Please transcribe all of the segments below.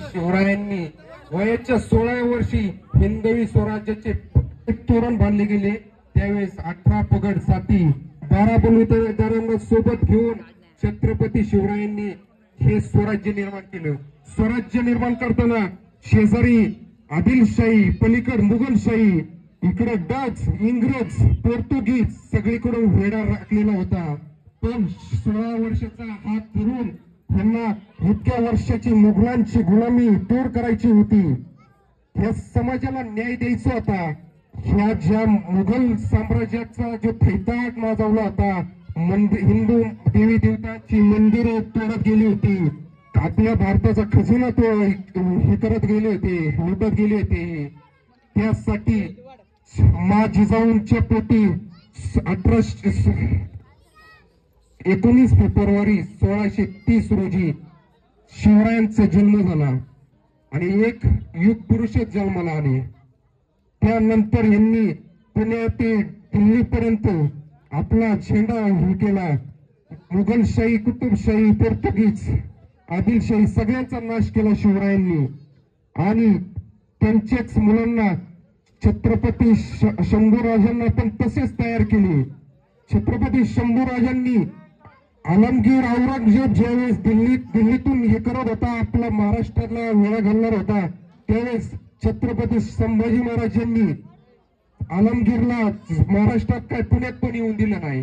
शिवरायांनी वयाच्या 16व्या वर्षी हिंदवी स्वराज्याचे तोरण बांधले गेले। त्यावेळेस 18 पगड जाती 12 बलुतेदारांना सोबत घेऊन छत्रपती शिवरायांनी हे स्वराज्य निर्माण केलं। स्वराज्य निर्माण करताना शेजारी आदिलशाही, पलीकड मुघलशाही, इकडे डच, इंग्रज, पोर्तुगीज सगळीकडून वेढा राखलेला होता। पण 16 वर्षाचा हा तरुण यांना इतक्या वर्षाची मुघलांची गुलामी दूर करायची होती। या समाजाला न्याय द्यायचा होता। ह्या ज्या मुघल साम्राज्याचा जो थैताट माजवला होता, हिंदू देवी देवतांची मंदिरे तोडत गेली होती, आपल्या भारताचा खजिना तो हे करत गेले होते, लुटत गेले होते। त्यासाठी मा जिजाऊंच्या पोटी 19 फेब्रुवारी 1630 रोजी शिवरायांचा जन्म झाला आणि एक युग पुरुषच जन्माला आले। त्यानंतर यांनी पुण्या ते दिल्लीपर्यंत आपला झेंडा हे केला। मुघलशाही, कुतुबशाही, पोर्तुगीज, आदिलशाही सगळ्यांचा नाश केला शिवरायांनी आणि त्यांच्याच मुलांना छत्रपती शंभूराजांना पण तसेच तयार केले। छत्रपती शंभूराजांनी आलमगीर औरंगजेब ज्यावेळेस दिल्लीतून हे करत होता, आपला महाराष्ट्राला वेळा घालणार होता, त्यावेळेस छत्रपती संभाजी महाराजांनी आलमगीरला महाराष्ट्रात काय पुण्यात पण येऊन दिलं नाही।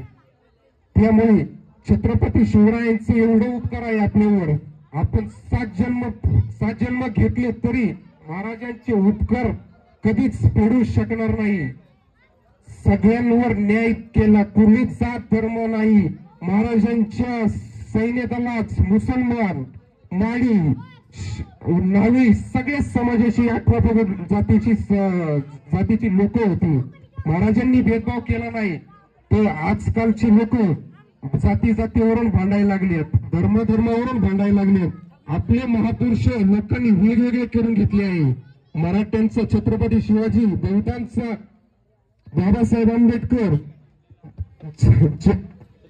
त्यामुळे छत्रपती शिवरायांचे एवढे उपकार आहे आपल्यावर। आपण 7 जन्म घेतले तरी महाराजांचे उपकार कधीच फेडू शकणार नाही। सगळ्यांवर न्याय केला, कुणी जात धर्म नाही। महाराजांच्या सैन्य दलात मुसलमान, माळी, नावी सगळ्या समाजाची 18 पगड जातीची लोक होती। महाराजांनी भेदभाव केला नाही। तर आजकालची लोक जातीवरून भांडायला लागलेत, धर्मावरून भांडायला लागलेत। आपले महापुरुष लोकांनी वेगवेगळे करून घेतले आहे। मराठ्यांचा छत्रपती शिवाजी, बौद्धांचा बाबासाहेब आंबेडकर,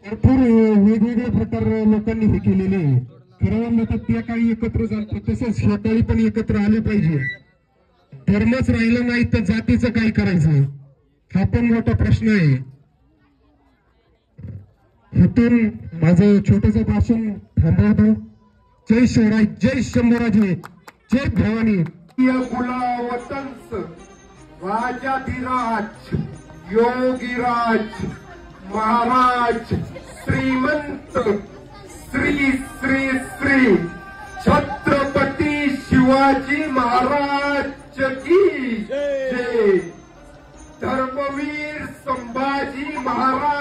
भरपूर वेगवेगळे प्रकार लोकांनी हे केलेले आहे। खरं म्हणलं तर त्या काळी एकत्र झालं, तसंच ह्या काळी पण एकत्र आले पाहिजे। धर्मच राहिला नाही तर जातीचं काय करायचं, हा पण मोठा प्रश्न आहे। इथून माझं छोटंसं भाषण थांबवतो। जय शिवराय, जय शंभूराजे, जय भवानी। गुलावतंस राजाधिराज योगीराज महाराज श्रीमंत श्री श्री श्री छत्रपती शिवाजी महाराज की जय। धर्मवीर संभाजी महाराज